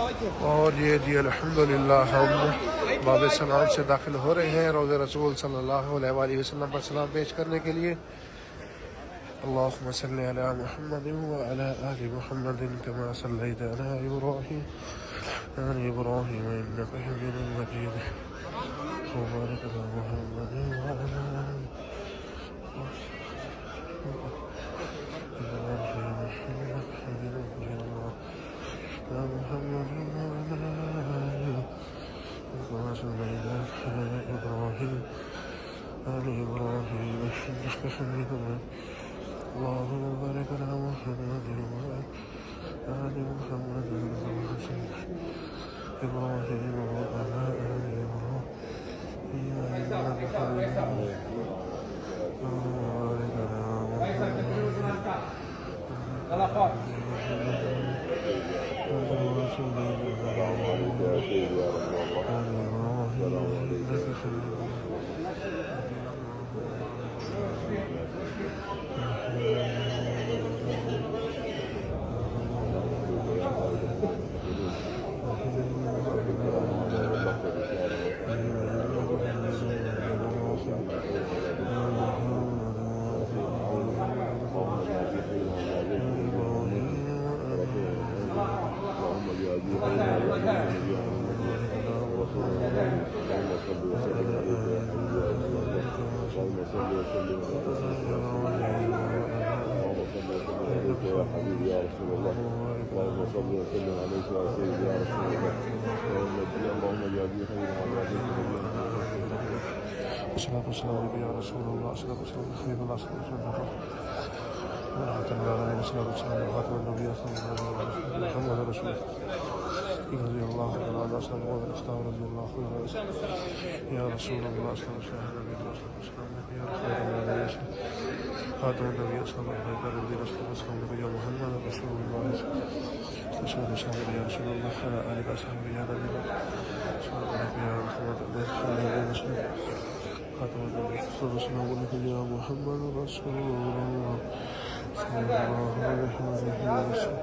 और ये जी अल्हम्दुलिल्लाह हम बाब सलाम से दाखिल हो रहे हैं रोज़े रसूल सल्लल्लाहु अलैहि वसल्लम पर सलाम पेश करने के लिए। अल्लाहुम्मा सल्लि अला मुहम्मदिन व अला आलि मुहम्मदिन कमा सल्लैता अला इब्राहीम इन्नका हमीदुम मजीद व बारिक अला मुहम्मदिन व अला आलि اللهم بارك على محمد وعلى آل محمد إبراهيم وعلى آل إبراهيم إنك حميد مجيد وبارك على والصلاة والسلام عليك يا رسول الله. الصلاة والسلام عليك الله صلى الله عليه وسلم. ورحمة الله عليه الصلاة والسلام على خاتم النبي صلى الله عليه وسلم محمد رسول الله رضي الله تعالى عن أصحابه والأخطاء رضي الله عنه يا رسول الله صلى الله عليه وسلم يا خير ما لا يسلم خاتم النبي صلى الله عليه وسلم يا محمد رسول الله صلى الله عليه وسلم يا رسول الله على آلك وصحبه يا نبي الله صلى الله عليه يا محمد عليه وسلم خاتم النبي صلى الله عليه وسلم يا محمد رسول الله صلى الله عليه وسلم.